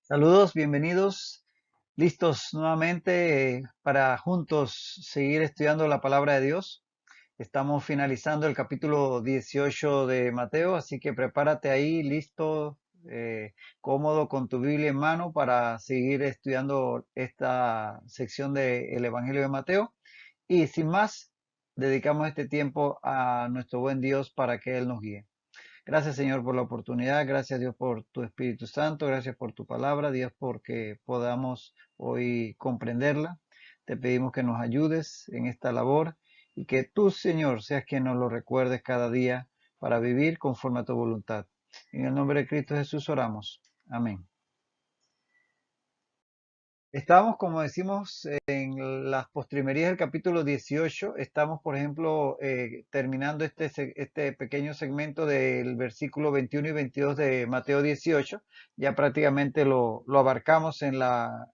Saludos, bienvenidos, listos nuevamente para juntos seguir estudiando la palabra de Dios. Estamos finalizando el capítulo 18 de Mateo, así que prepárate ahí, listo, cómodo con tu Biblia en mano para seguir estudiando esta sección del Evangelio de Mateo. Y sin más, dedicamos este tiempo a nuestro buen Dios para que Él nos guíe. Gracias, Señor, por la oportunidad. Gracias, Dios, por tu Espíritu Santo. Gracias por tu palabra, Dios, porque podamos hoy comprenderla. Te pedimos que nos ayudes en esta labor y que tú, Señor, seas quien nos lo recuerdes cada día para vivir conforme a tu voluntad. En el nombre de Cristo Jesús oramos. Amén. Estamos, como decimos, en las postrimerías del capítulo 18. Estamos, por ejemplo, terminando este pequeño segmento del versículo 21 y 22 de Mateo 18. Ya prácticamente lo abarcamos en la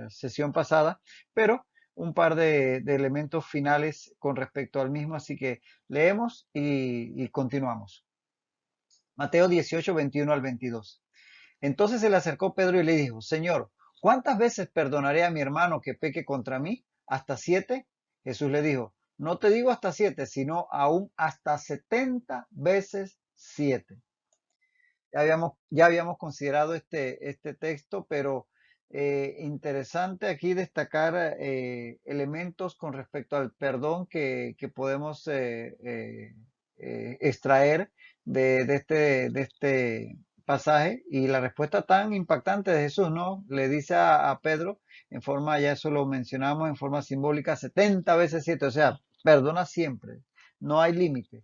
sesión pasada, pero un par de elementos finales con respecto al mismo. Así que leemos y continuamos. Mateo 18, 21 al 22. Entonces se le acercó Pedro y le dijo: Señor, ¿cuántas veces perdonaré a mi hermano que peque contra mí? ¿Hasta 7? Jesús le dijo: no te digo hasta 7, sino aún hasta 70 veces 7. Ya habíamos considerado este texto, pero interesante aquí destacar elementos con respecto al perdón que podemos extraer de este pasaje, y la respuesta tan impactante de Jesús, ¿no? Le dice a Pedro, en forma, ya eso lo mencionamos, en forma simbólica, 70 veces 7, o sea, perdona siempre, no hay límite.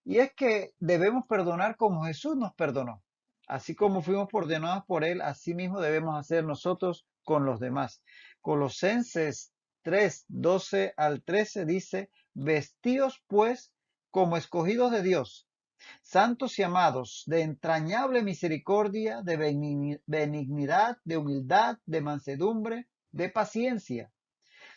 Y es que debemos perdonar como Jesús nos perdonó. Así como fuimos perdonados por Él, así mismo debemos hacer nosotros con los demás. Colosenses 3, 12 al 13 dice: vestíos pues como escogidos de Dios, santos y amados, de entrañable misericordia, de benignidad, de humildad, de mansedumbre, de paciencia,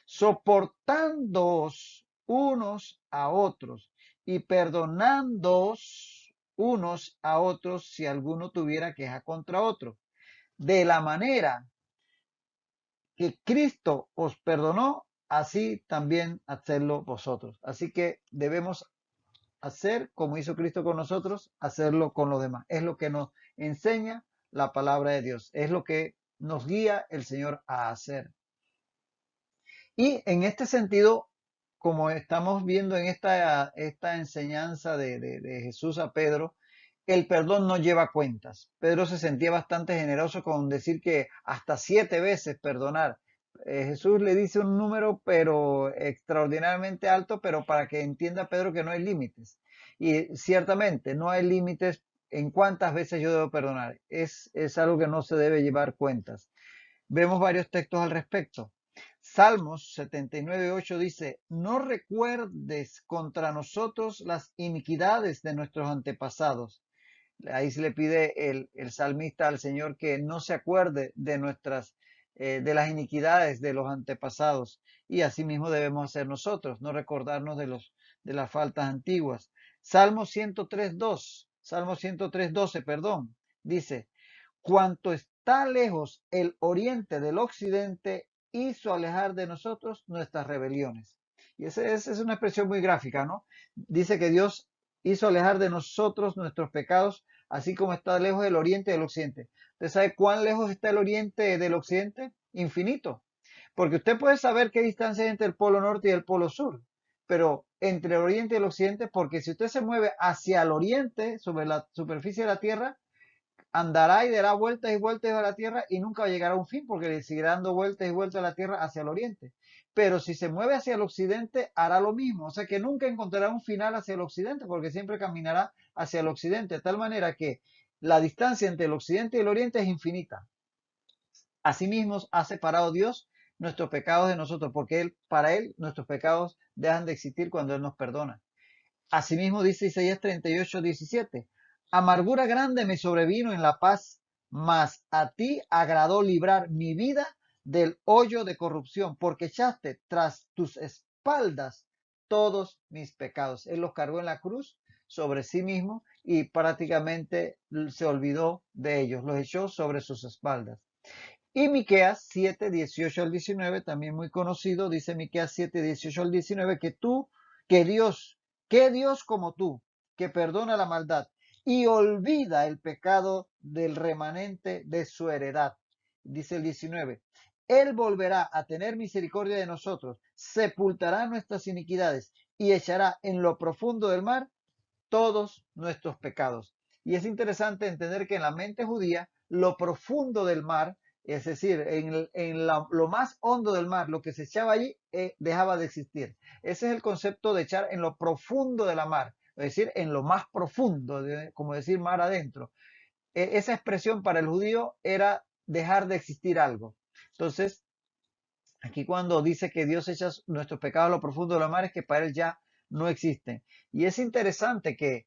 soportándoos unos a otros y perdonándoos unos a otros si alguno tuviera queja contra otro. De la manera que Cristo os perdonó, así también hacedlo vosotros. Así que debemos hacer como hizo Cristo con nosotros, hacerlo con los demás. Es lo que nos enseña la palabra de Dios. Es lo que nos guía el Señor a hacer. Y en este sentido, como estamos viendo en esta enseñanza de Jesús a Pedro, el perdón no lleva cuentas. Pedro se sentía bastante generoso con decir que hasta 7 veces perdonar. Jesús le dice un número, pero extraordinariamente alto, pero para que entienda Pedro que no hay límites. Y ciertamente no hay límites en cuántas veces yo debo perdonar. Es algo que no se debe llevar cuentas. Vemos varios textos al respecto. Salmos 79:8 dice: no recuerdes contra nosotros las iniquidades de nuestros antepasados. Ahí se le pide el salmista al Señor que no se acuerde de las iniquidades de los antepasados. Y asimismo debemos hacer nosotros, no recordarnos de las faltas antiguas. Salmo 103:12, perdón, dice: cuanto está lejos el oriente del occidente, hizo alejar de nosotros nuestras rebeliones. Y esa es una expresión muy gráfica, ¿no? Dice que Dios hizo alejar de nosotros nuestros pecados, así como está lejos el oriente del occidente. ¿Usted sabe cuán lejos está el oriente del occidente? Infinito. Porque usted puede saber qué distancia hay entre el polo norte y el polo sur, pero entre el oriente y el occidente, porque si usted se mueve hacia el oriente, sobre la superficie de la Tierra, andará y dará vueltas y vueltas a la Tierra y nunca llegará a un fin, porque le seguirá dando vueltas y vueltas a la Tierra hacia el oriente. Pero si se mueve hacia el occidente, hará lo mismo. O sea que nunca encontrará un final hacia el occidente, porque siempre caminará hacia el occidente, de tal manera que la distancia entre el occidente y el oriente es infinita. Asimismo ha separado Dios nuestros pecados de nosotros, porque para Él nuestros pecados dejan de existir cuando Él nos perdona. Asimismo dice Isaías 38:17: amargura grande me sobrevino en la paz, mas a ti agradó librar mi vida del hoyo de corrupción, porque echaste tras tus espaldas todos mis pecados. Él los cargó en la cruz sobre sí mismo y prácticamente se olvidó de ellos, los echó sobre sus espaldas. Y Miqueas 7, 18 al 19, también muy conocido, dice Miqueas 7, 18 al 19, que Dios como tú, que perdona la maldad y olvida el pecado del remanente de su heredad. Dice el 19, Él volverá a tener misericordia de nosotros, sepultará nuestras iniquidades y echará en lo profundo del mar todos nuestros pecados. Y es interesante entender que en la mente judía, lo profundo del mar, es decir, lo más hondo del mar, lo que se echaba allí, dejaba de existir. Ese es el concepto de echar en lo profundo de la mar, es decir, en lo más profundo, como decir mar adentro. Esa expresión para el judío era dejar de existir algo. Entonces, aquí cuando dice que Dios echa nuestros pecados a lo profundo de la mar, es que para él ya no existen. Y es interesante que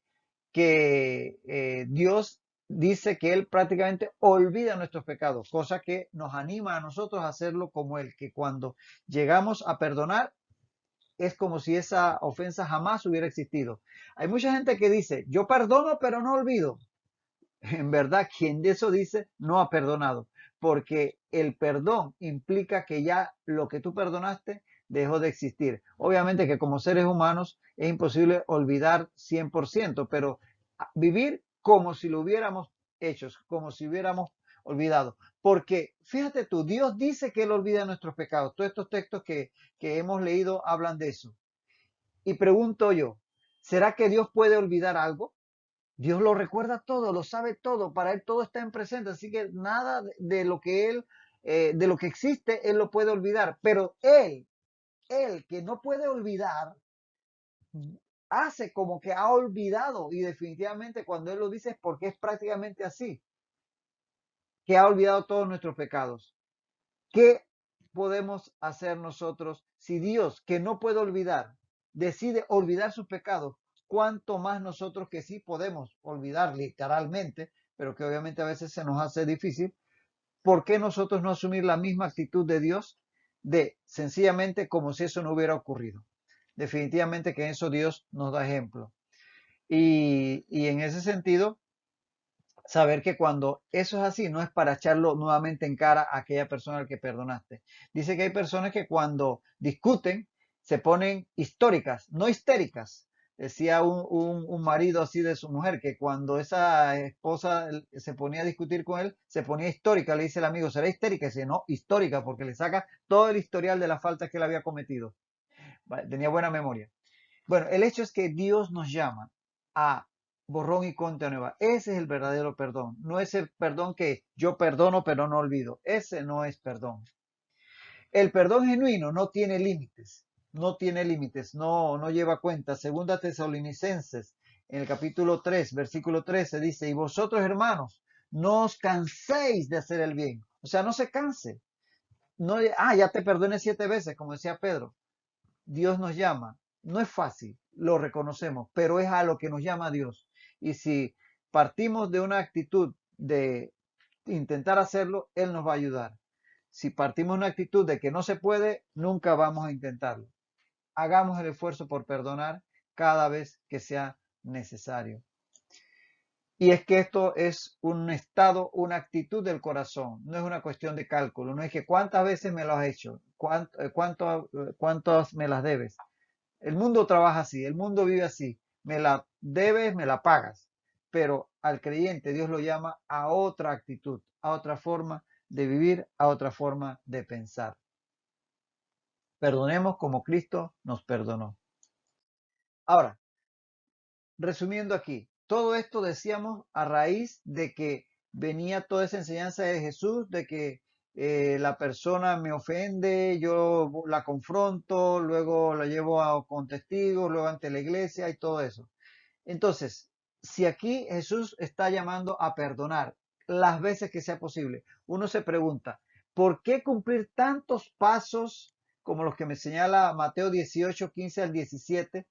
Dios dice que Él prácticamente olvida nuestros pecados, cosa que nos anima a nosotros a hacerlo como Él, que cuando llegamos a perdonar es como si esa ofensa jamás hubiera existido. Hay mucha gente que dice, yo perdono pero no olvido. En verdad, quien de eso dice no ha perdonado, porque el perdón implica que ya lo que tú perdonaste dejó de existir. Obviamente que como seres humanos es imposible olvidar 100%, pero vivir como si lo hubiéramos hecho, como si hubiéramos olvidado. Porque fíjate tú, Dios dice que Él olvida nuestros pecados. Todos estos textos que hemos leído hablan de eso. Y pregunto yo, ¿será que Dios puede olvidar algo? Dios lo recuerda todo, lo sabe todo, para Él todo está en presente, así que nada de lo que Él, de lo que existe, Él lo puede olvidar. Pero Él que no puede olvidar, hace como que ha olvidado y definitivamente cuando Él lo dice es porque es prácticamente así, que ha olvidado todos nuestros pecados. ¿Qué podemos hacer nosotros si Dios, que no puede olvidar, decide olvidar sus pecados? ¿Cuánto más nosotros que sí podemos olvidar literalmente, pero que obviamente a veces se nos hace difícil? ¿Por qué nosotros no asumir la misma actitud de Dios de sencillamente como si eso no hubiera ocurrido? Definitivamente que en eso Dios nos da ejemplo. Y en ese sentido, saber que cuando eso es así, no es para echarlo nuevamente en cara a aquella persona al que perdonaste. Dice que hay personas que cuando discuten se ponen históricas, no histéricas. Decía un marido así de su mujer, que cuando esa esposa se ponía a discutir con él, se ponía histórica. Le dice el amigo, ¿será histérica? Y dice, no, histórica, porque le saca todo el historial de las faltas que él había cometido. Tenía buena memoria. Bueno, el hecho es que Dios nos llama a borrón y cuenta nueva. Ese es el verdadero perdón. No es el perdón que yo perdono pero no olvido. Ese no es perdón. El perdón genuino no tiene límites. No tiene límites. No lleva cuenta. Segunda Tesalonicenses, en el capítulo 3, versículo 13, dice, y vosotros hermanos, no os canséis de hacer el bien. O sea, no se canse. No, ya te perdoné 7 veces, como decía Pedro. Dios nos llama. No es fácil, lo reconocemos, pero es a lo que nos llama Dios. Y si partimos de una actitud de intentar hacerlo, Él nos va a ayudar. Si partimos de una actitud de que no se puede, nunca vamos a intentarlo. Hagamos el esfuerzo por perdonar cada vez que sea necesario. Y es que esto es un estado, una actitud del corazón, no es una cuestión de cálculo, no es que cuántas veces me lo has hecho, cuántas me las debes. El mundo trabaja así, el mundo vive así. Me la debes, me la pagas. Pero al creyente Dios lo llama a otra actitud, a otra forma de vivir, a otra forma de pensar. Perdonemos como Cristo nos perdonó. Ahora, resumiendo aquí, todo esto decíamos a raíz de que venía toda esa enseñanza de Jesús, de que la persona me ofende, yo la confronto, luego la llevo con testigos, luego ante la iglesia y todo eso. Entonces, si aquí Jesús está llamando a perdonar las veces que sea posible, uno se pregunta, ¿por qué cumplir tantos pasos como los que me señala Mateo 18, 15 al 17?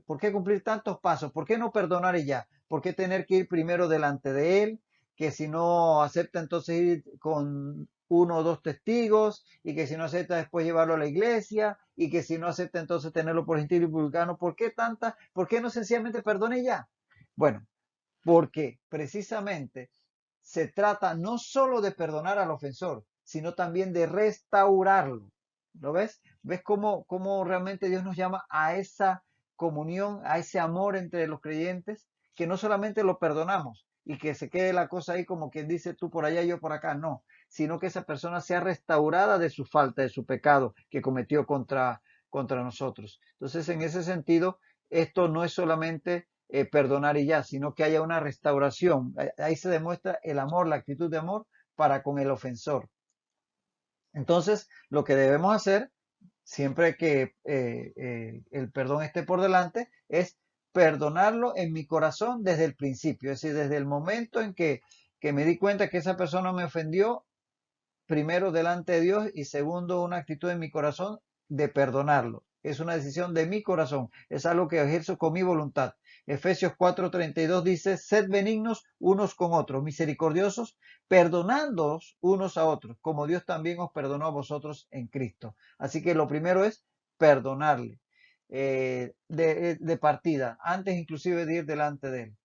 ¿Por qué cumplir tantos pasos? ¿Por qué no perdonar y ya? ¿Por qué tener que ir primero delante de Él? Que si no acepta entonces ir con uno o dos testigos, y que si no acepta después llevarlo a la iglesia, y que si no acepta entonces tenerlo por gentil y publicano. ¿Por qué tanta? ¿Por qué no sencillamente perdone ya? Bueno, porque precisamente se trata no solo de perdonar al ofensor, sino también de restaurarlo. ¿Lo ves? ¿Ves cómo realmente Dios nos llama a esa comunión, a ese amor entre los creyentes? Que no solamente lo perdonamos y que se quede la cosa ahí como quien dice tú por allá y yo por acá, no, sino que esa persona sea restaurada de su falta, de su pecado que cometió contra nosotros. Entonces, en ese sentido, esto no es solamente perdonar y ya, sino que haya una restauración. Ahí se demuestra el amor, la actitud de amor para con el ofensor. Entonces, lo que debemos hacer, siempre que el perdón esté por delante, es perdonarlo en mi corazón desde el principio, es decir, desde el momento en que me di cuenta que esa persona me ofendió, primero delante de Dios y segundo una actitud en mi corazón de perdonarlo. Es una decisión de mi corazón, es algo que ejerzo con mi voluntad. Efesios 4:32 dice, sed benignos unos con otros, misericordiosos, perdonándoos unos a otros, como Dios también os perdonó a vosotros en Cristo. Así que lo primero es perdonarle de partida, antes inclusive de ir delante de él.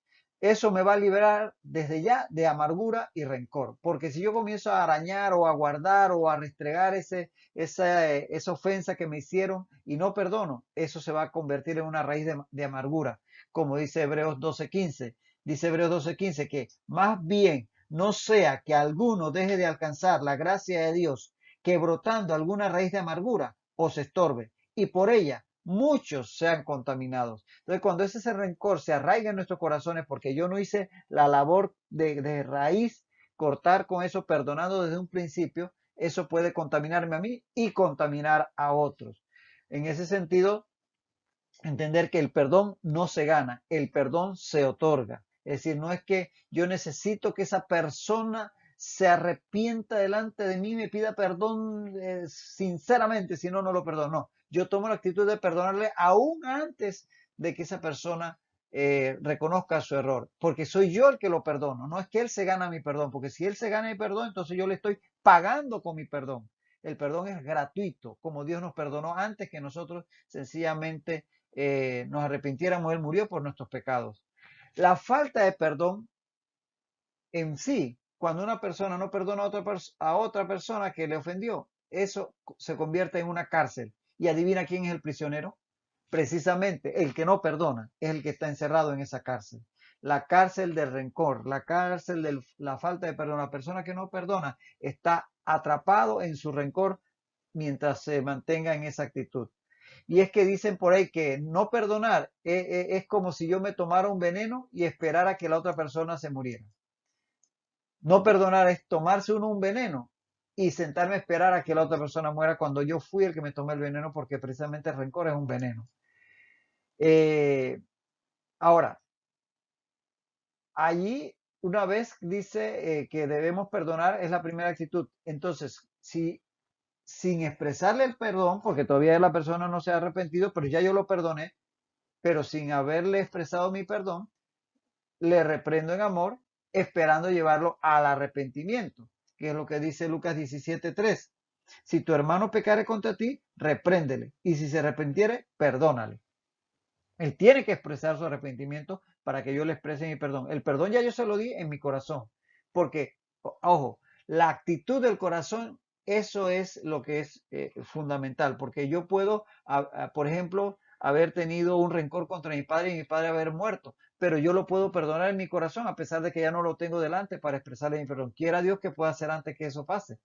Eso me va a liberar desde ya de amargura y rencor. Porque si yo comienzo a arañar o a guardar o a restregar esa ofensa que me hicieron y no perdono, eso se va a convertir en una raíz de amargura. Como dice Hebreos 12:15. Dice Hebreos 12:15 que más bien no sea que alguno deje de alcanzar la gracia de Dios, que brotando alguna raíz de amargura os estorbe y por ella muchos sean contaminados. Entonces, cuando ese rencor se arraiga en nuestros corazones, porque yo no hice la labor de raíz, cortar con eso, perdonando desde un principio, eso puede contaminarme a mí y contaminar a otros. En ese sentido, entender que el perdón no se gana, el perdón se otorga. Es decir, no es que yo necesito que esa persona se arrepienta delante de mí y me pida perdón sinceramente, si no, no lo perdono. No, yo tomo la actitud de perdonarle aún antes de que esa persona reconozca su error, porque soy yo el que lo perdono, no es que él se gana mi perdón, porque si él se gana mi perdón, entonces yo le estoy pagando con mi perdón. El perdón es gratuito, como Dios nos perdonó antes que nosotros sencillamente nos arrepintiéramos, Él murió por nuestros pecados. La falta de perdón en sí, cuando una persona no perdona a otra persona que le ofendió, eso se convierte en una cárcel. ¿Y adivina quién es el prisionero? Precisamente el que no perdona es el que está encerrado en esa cárcel. La cárcel del rencor, la cárcel de la falta de perdón. La persona que no perdona está atrapado en su rencor mientras se mantenga en esa actitud. Y es que dicen por ahí que no perdonar es como si yo me tomara un veneno y esperara que la otra persona se muriera. No perdonar es tomarse uno un veneno y sentarme a esperar a que la otra persona muera cuando yo fui el que me tomé el veneno, porque precisamente el rencor es un veneno. Eh, Ahora, allí una vez dice que debemos perdonar, es la primera actitud. Entonces, si sin expresarle el perdón, porque todavía la persona no se ha arrepentido, pero ya yo lo perdoné, pero sin haberle expresado mi perdón, le reprendo en amor, esperando llevarlo al arrepentimiento, que es lo que dice Lucas 17:3. Si tu hermano pecare contra ti, repréndele, y si se arrepintiere, perdónale. Él tiene que expresar su arrepentimiento para que yo le exprese mi perdón. El perdón ya yo se lo di en mi corazón, porque, ojo, la actitud del corazón, eso es lo que es fundamental, porque yo puedo, por ejemplo, haber tenido un rencor contra mi padre y mi padre haber muerto, pero yo lo puedo perdonar en mi corazón a pesar de que ya no lo tengo delante para expresarle mi perdón. Quiera Dios que pueda hacer antes que eso pase.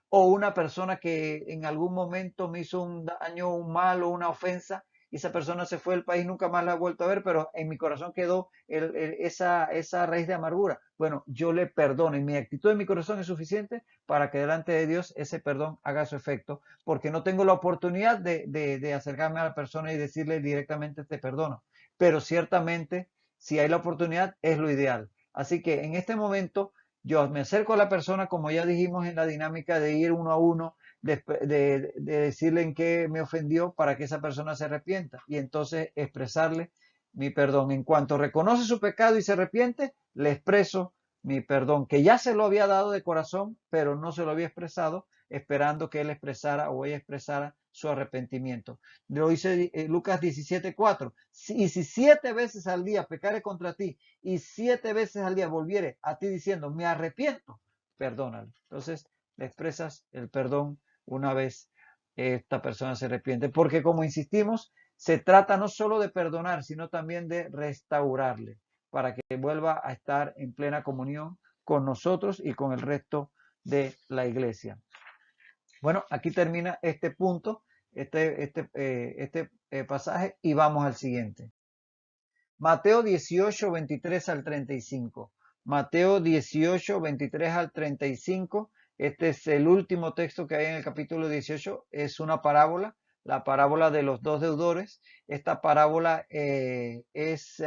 O una persona que en algún momento me hizo un daño, un mal o una ofensa, y esa persona se fue del país, nunca más la he vuelto a ver, pero en mi corazón quedó esa raíz de amargura. Bueno, yo le perdono y mi actitud en mi corazón es suficiente para que delante de Dios ese perdón haga su efecto, porque no tengo la oportunidad de acercarme a la persona y decirle directamente te perdono. Pero ciertamente, si hay la oportunidad, es lo ideal. Así que en este momento yo me acerco a la persona, como ya dijimos en la dinámica de ir uno a uno, de decirle en qué me ofendió para que esa persona se arrepienta y entonces expresarle mi perdón. En cuanto reconoce su pecado y se arrepiente, le expreso mi perdón, que ya se lo había dado de corazón, pero no se lo había expresado, esperando que él expresara o ella expresara su arrepentimiento. Lo dice Lucas 17:4. Y si 7 veces al día pecare contra ti y 7 veces al día volviere a ti diciendo, me arrepiento, perdónale. Entonces le expresas el perdón una vez esta persona se arrepiente. Porque como insistimos, se trata no solo de perdonar, sino también de restaurarle para que vuelva a estar en plena comunión con nosotros y con el resto de la iglesia. Bueno, aquí termina este punto, este pasaje, y vamos al siguiente. Mateo 18, 23 al 35. Mateo 18, 23 al 35. Este es el último texto que hay en el capítulo 18. Es una parábola, la parábola de los dos deudores. Esta parábola es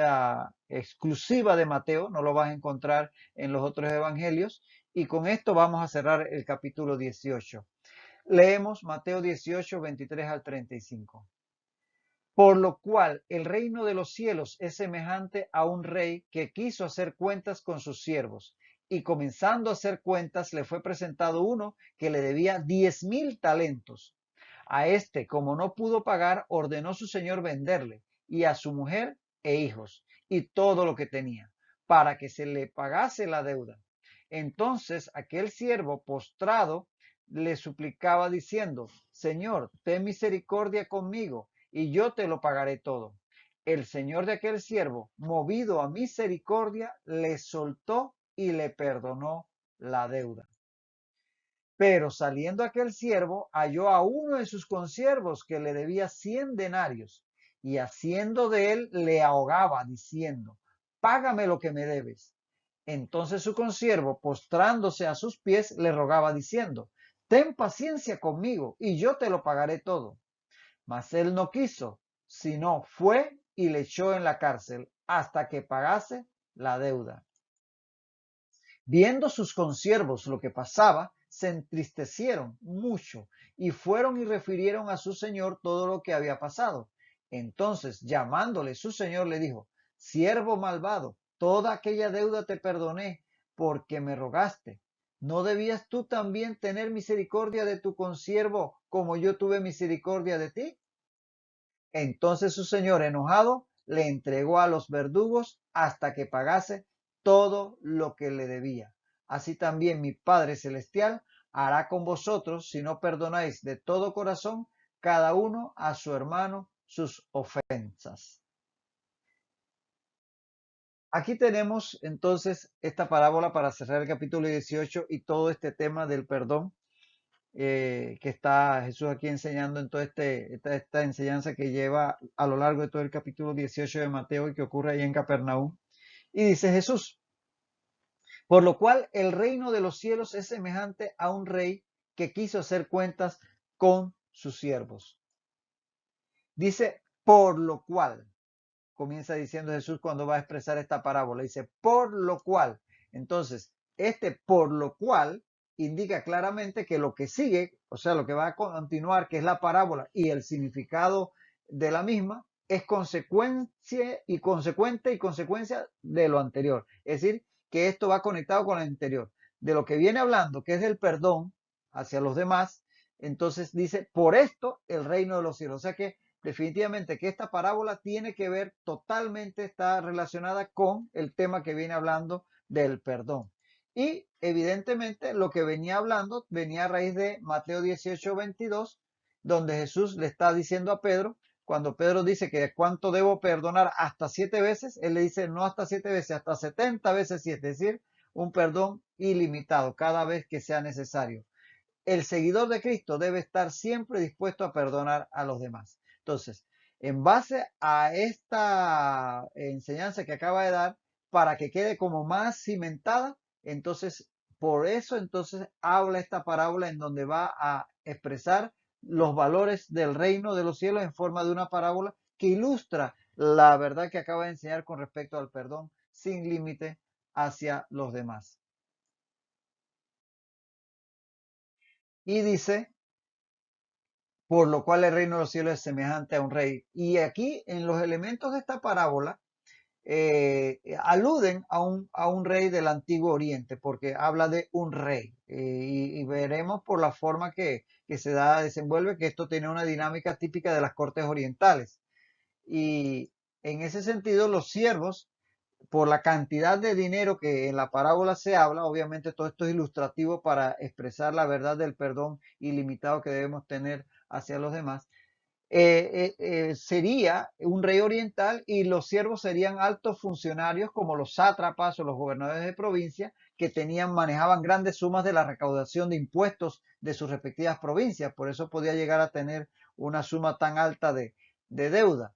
exclusiva de Mateo, no lo vas a encontrar en los otros evangelios. Y con esto vamos a cerrar el capítulo 18. Leemos Mateo 18, 23 al 35. Por lo cual el reino de los cielos es semejante a un rey que quiso hacer cuentas con sus siervos, y comenzando a hacer cuentas le fue presentado uno que le debía 10,000 talentos. A este, como no pudo pagar, ordenó su señor venderle, y a su mujer e hijos, y todo lo que tenía, para que se le pagase la deuda. Entonces aquel siervo postrado le suplicaba diciendo, Señor, ten misericordia conmigo y yo te lo pagaré todo. El señor de aquel siervo, movido a misericordia, le soltó y le perdonó la deuda. Pero saliendo aquel siervo, halló a uno de sus consiervos que le debía 100 denarios, y haciendo de él le ahogaba, diciendo, págame lo que me debes. Entonces su consiervo, postrándose a sus pies, le rogaba, diciendo, ten paciencia conmigo, y yo te lo pagaré todo. Mas él no quiso, sino fue y le echó en la cárcel hasta que pagase la deuda. Viendo sus consiervos lo que pasaba, se entristecieron mucho y fueron y refirieron a su señor todo lo que había pasado. Entonces, llamándole su señor, le dijo, siervo malvado, toda aquella deuda te perdoné porque me rogaste. ¿No debías tú también tener misericordia de tu consiervo como yo tuve misericordia de ti? Entonces su señor, enojado, le entregó a los verdugos hasta que pagase todo lo que le debía. Así también mi Padre Celestial hará con vosotros si no perdonáis de todo corazón cada uno a su hermano sus ofensas. Aquí tenemos entonces esta parábola para cerrar el capítulo 18 y todo este tema del perdón que está Jesús aquí enseñando en toda esta enseñanza que lleva a lo largo de todo el capítulo 18 de Mateo y que ocurre ahí en Capernaum. Y dice Jesús, por lo cual el reino de los cielos es semejante a un rey que quiso hacer cuentas con sus siervos. Dice, por lo cual, comienza diciendo Jesús cuando va a expresar esta parábola, dice, por lo cual. Entonces, por lo cual indica claramente que lo que sigue, o sea, lo que va a continuar, que es la parábola y el significado de la misma, es consecuencia y consecuencia de lo anterior. Es decir, que esto va conectado con lo anterior. De lo que viene hablando, que es del perdón hacia los demás, entonces dice, por esto el reino de los cielos. O sea que definitivamente que esta parábola tiene que ver totalmente, está relacionada con el tema que viene hablando del perdón. Y evidentemente lo que venía hablando venía a raíz de Mateo 18, 22, donde Jesús le está diciendo a Pedro, cuando Pedro dice que cuánto debo perdonar hasta 7 veces, él le dice no hasta 7 veces, hasta 70 veces 7, es decir, un perdón ilimitado cada vez que sea necesario. El seguidor de Cristo debe estar siempre dispuesto a perdonar a los demás. Entonces, en base a esta enseñanza que acaba de dar, para que quede como más cimentada, entonces, por eso entonces habla esta parábola en donde va a expresar los valores del reino de los cielos en forma de una parábola que ilustra la verdad que acaba de enseñar con respecto al perdón sin límite hacia los demás. Y dice, por lo cual el reino de los cielos es semejante a un rey. Y aquí en los elementos de esta parábola aluden a un rey del Antiguo Oriente, porque habla de un rey. Y veremos por la forma que se desenvuelve, que esto tiene una dinámica típica de las cortes orientales. Y en ese sentido, los siervos, por la cantidad de dinero que en la parábola se habla, obviamente todo esto es ilustrativo para expresar la verdad del perdón ilimitado que debemos tener hacia los demás, sería un rey oriental y los siervos serían altos funcionarios como los sátrapas o los gobernadores de provincia que manejaban grandes sumas de la recaudación de impuestos de sus respectivas provincias. Por eso podía llegar a tener una suma tan alta de deuda.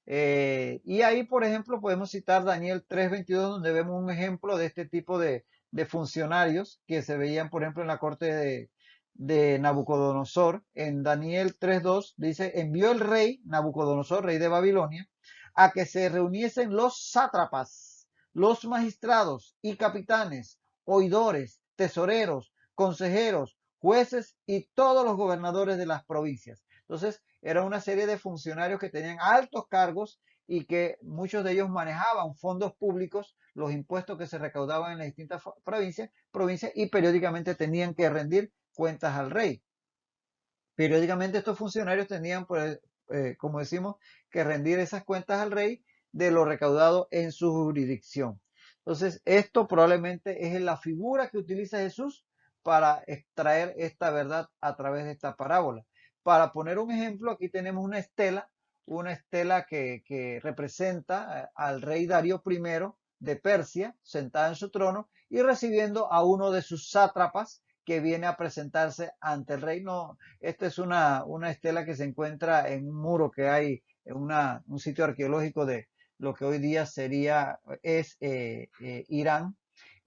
Y ahí, por ejemplo, podemos citar Daniel 3:22, donde vemos un ejemplo de este tipo de funcionarios que se veían, por ejemplo, en la corte de Nabucodonosor. En Daniel 3:2 dice, envió el rey Nabucodonosor, rey de Babilonia, a que se reuniesen los sátrapas, los magistrados y capitanes, oidores, tesoreros, consejeros, jueces y todos los gobernadores de las provincias. Entonces, era una serie de funcionarios que tenían altos cargos y que muchos de ellos manejaban fondos públicos, los impuestos que se recaudaban en las distintas provincias y periódicamente tenían que rendir cuentas al rey. Periódicamente estos funcionarios tenían, pues, como decimos, que rendir esas cuentas al rey de lo recaudado en su jurisdicción. Entonces, esto probablemente es la figura que utiliza Jesús para extraer esta verdad a través de esta parábola. Para poner un ejemplo, aquí tenemos una estela que representa al rey Darío I de Persia, sentado en su trono y recibiendo a uno de sus sátrapas que viene a presentarse ante el rey. No, esta es una estela que se encuentra en un muro que hay en un sitio arqueológico de lo que hoy día es Irán.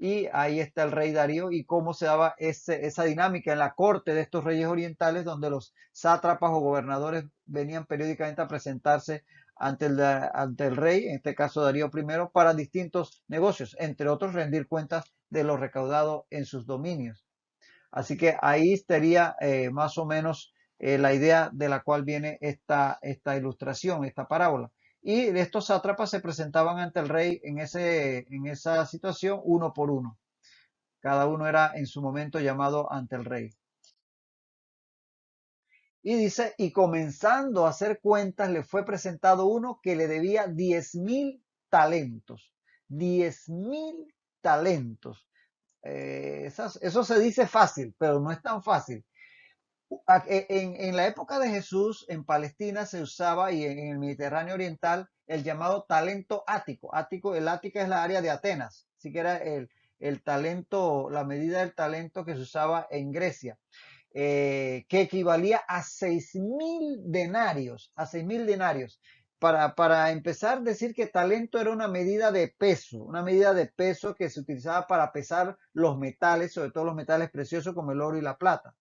Y ahí está el rey Darío y cómo se daba esa dinámica en la corte de estos reyes orientales, donde los sátrapas o gobernadores venían periódicamente a presentarse ante el rey, en este caso Darío I, para distintos negocios, entre otros rendir cuentas de lo recaudado en sus dominios. Así que ahí estaría más o menos la idea de la cual viene esta ilustración, esta parábola. Y estos sátrapas se presentaban ante el rey en esa situación uno por uno. Cada uno era en su momento llamado ante el rey. Y dice, y comenzando a hacer cuentas, le fue presentado uno que le debía 10.000 talentos. 10.000 talentos. Eso se dice fácil, pero no es tan fácil. En la época de Jesús, en Palestina se usaba y en el Mediterráneo Oriental el llamado talento ático. El ática es la área de Atenas, así que era el talento, la medida del talento que se usaba en Grecia, que equivalía a 6.000 denarios, Para empezar, decir que talento era una medida de peso que se utilizaba para pesar los metales, sobre todo los metales preciosos como el oro y la plata.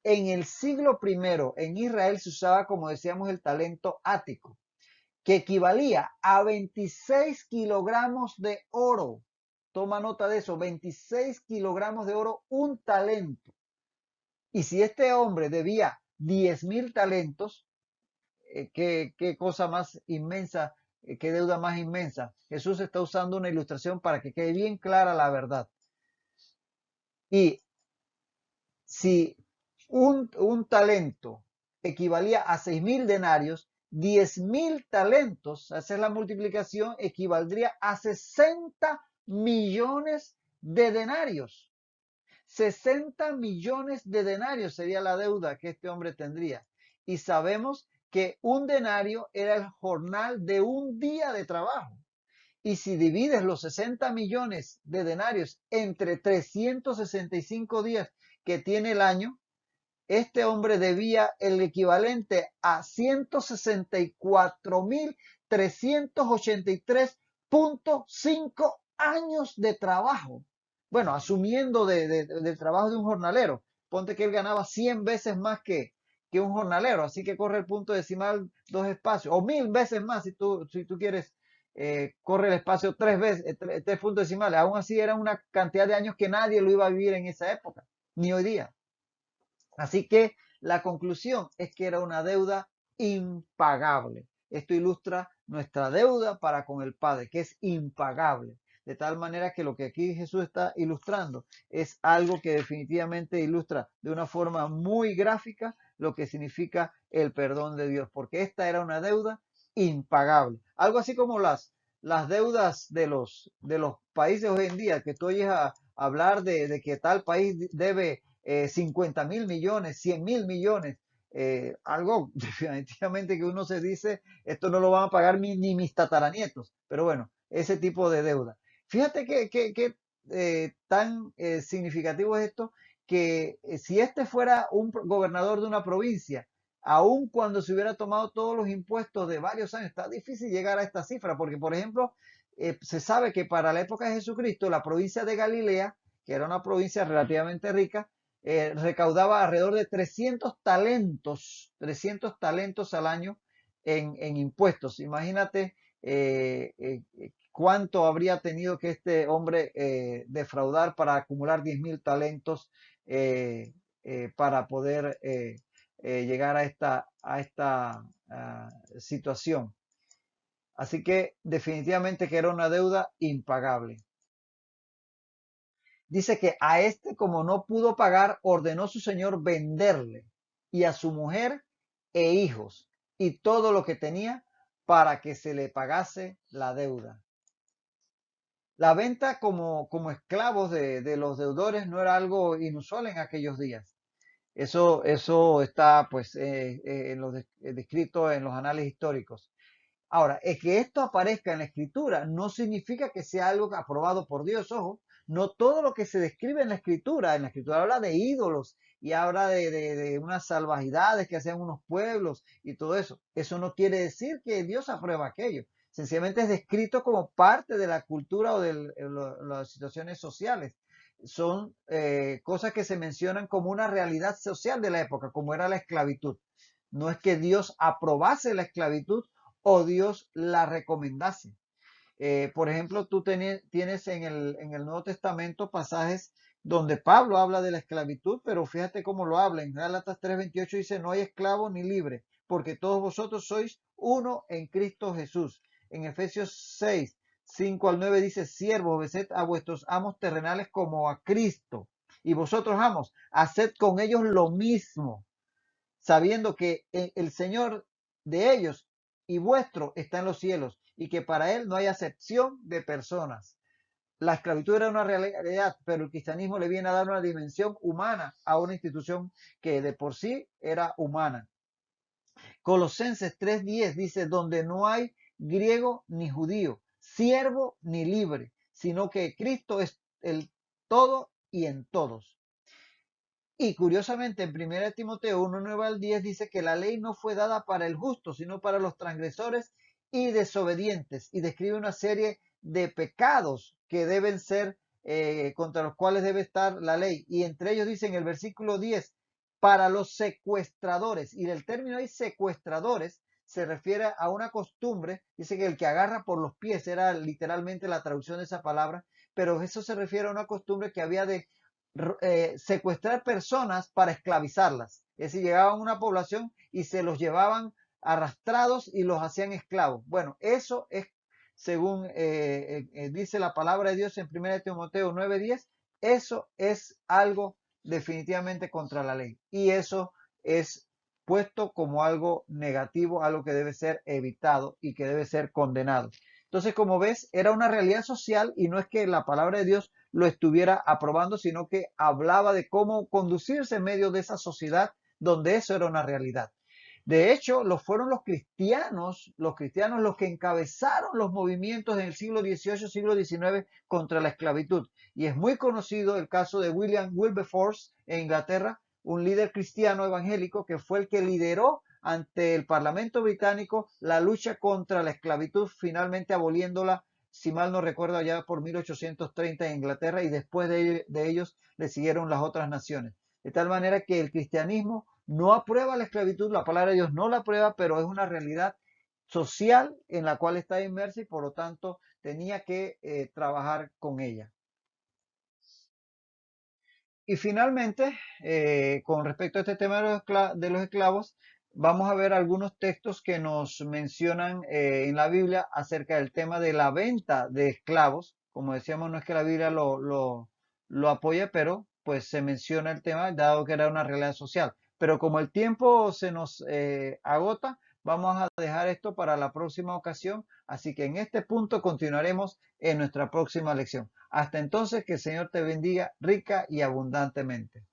En el siglo I en Israel se usaba, como decíamos, el talento ático, que equivalía a 26 kilogramos de oro. Toma nota de eso, 26 kilogramos de oro, un talento. Y si este hombre debía 10.000 talentos, qué cosa más inmensa, qué deuda más inmensa. Jesús está usando una ilustración para que quede bien clara la verdad. Y si un talento equivalía a 6.000 denarios, 10.000 talentos, hacer la multiplicación, equivaldría a 60 millones de denarios. 60 millones de denarios sería la deuda que este hombre tendría. Y sabemos que un denario era el jornal de un día de trabajo. Y si divides los 60 millones de denarios entre 365 días que tiene el año, este hombre debía el equivalente a 164.383.5 años de trabajo. Bueno, asumiendo del trabajo de un jornalero. Ponte que él ganaba 100 veces más que un jornalero, así que corre el punto decimal 2 espacios, o 1.000 veces más si tú quieres, corre el espacio 3 veces, 3 puntos decimales. Aún así era una cantidad de años que nadie lo iba a vivir en esa época, ni hoy día. Así que la conclusión es que era una deuda impagable. esto ilustra nuestra deuda para con el Padre, que es impagable. De tal manera que lo que aquí Jesús está ilustrando es algo que definitivamente ilustra de una forma muy gráfica lo que significa el perdón de Dios, porque esta era una deuda impagable. Algo así como las deudas de los países hoy en día, que tú oyes a hablar de que tal país debe 50.000 millones, 100.000 millones, algo definitivamente que uno se dice, esto no lo van a pagar ni mis tataranietos, pero bueno, ese tipo de deuda. Fíjate que tan significativo es esto, que si este fuera un gobernador de una provincia, aun cuando se hubiera tomado todos los impuestos de varios años, está difícil llegar a esta cifra, porque por ejemplo, se sabe que para la época de Jesucristo, la provincia de Galilea, que era una provincia relativamente rica, recaudaba alrededor de 300 talentos al año en impuestos. Imagínate cuánto habría tenido que este hombre defraudar para acumular 10.000 talentos para poder llegar a esta situación. Así que definitivamente que era una deuda impagable. Dice que a este, como no pudo pagar, ordenó su señor venderle y a su mujer e hijos y todo lo que tenía para que se le pagase la deuda. La venta como esclavos de los deudores no era algo inusual en aquellos días. Eso está pues descrito en los anales históricos. Ahora, es que esto aparezca en la escritura no significa que sea algo aprobado por Dios, ojo. No todo lo que se describe en la escritura habla de ídolos y habla de unas salvajidades que hacían unos pueblos y todo eso. Eso no quiere decir que Dios aprueba aquello. Sencillamente es descrito como parte de la cultura o de las situaciones sociales. Son cosas que se mencionan como una realidad social de la época, como era la esclavitud. No es que Dios aprobase la esclavitud o Dios la recomendase. Por ejemplo, tú tienes en el Nuevo Testamento pasajes donde Pablo habla de la esclavitud, pero fíjate cómo lo habla. En Gálatas 3:28 dice, no hay esclavo ni libre, porque todos vosotros sois uno en Cristo Jesús. En Efesios 6:5 al 9 dice, siervos, obedeced a vuestros amos terrenales como a Cristo. Y vosotros, amos, haced con ellos lo mismo, sabiendo que el Señor de ellos y vuestro está en los cielos y que para Él no hay acepción de personas. La esclavitud era una realidad, pero el cristianismo le viene a dar una dimensión humana a una institución que de por sí era humana. Colosenses 3:10 dice, donde no hay griego ni judío, siervo ni libre, sino que Cristo es el todo y en todos. Y curiosamente, en 1 Timoteo 1:9 al 10 dice que la ley no fue dada para el justo, sino para los transgresores y desobedientes. Y describe una serie de pecados que deben ser, contra los cuales debe estar la ley. Y entre ellos dice en el versículo 10, para los secuestradores. Y del término ahí secuestradores se refiere a una costumbre. Dice que el que agarra por los pies era literalmente la traducción de esa palabra. Pero eso se refiere a una costumbre que había de secuestrar personas para esclavizarlas. Es decir, llegaban a una población y se los llevaban arrastrados y los hacían esclavos. Bueno, eso es, según dice la palabra de Dios en 1 Timoteo 9:10, eso es algo definitivamente contra la ley. Y eso es puesto como algo negativo, algo que debe ser evitado y que debe ser condenado. Entonces, como ves, era una realidad social y no es que la palabra de Dios lo estuviera aprobando, sino que hablaba de cómo conducirse en medio de esa sociedad donde eso era una realidad. De hecho, fueron los cristianos los que encabezaron los movimientos en el siglo XVIII, siglo XIX contra la esclavitud. Y es muy conocido el caso de William Wilberforce en Inglaterra, un líder cristiano evangélico que fue el que lideró ante el Parlamento británico la lucha contra la esclavitud, finalmente aboliéndola, si mal no recuerdo, allá por 1830 en Inglaterra, y después de ellos le siguieron las otras naciones. De tal manera que el cristianismo no aprueba la esclavitud, la palabra de Dios no la aprueba, pero es una realidad social en la cual está inmersa y por lo tanto tenía que trabajar con ella. Y finalmente, con respecto a este tema de los esclavos, vamos a ver algunos textos que nos mencionan en la Biblia acerca del tema de la venta de esclavos. Como decíamos, no es que la Biblia lo apoye, pero pues se menciona el tema, dado que era una realidad social. Pero como el tiempo se nos agota, vamos a dejar esto para la próxima ocasión. Así que en este punto continuaremos en nuestra próxima lección. Hasta entonces, que el Señor te bendiga rica y abundantemente.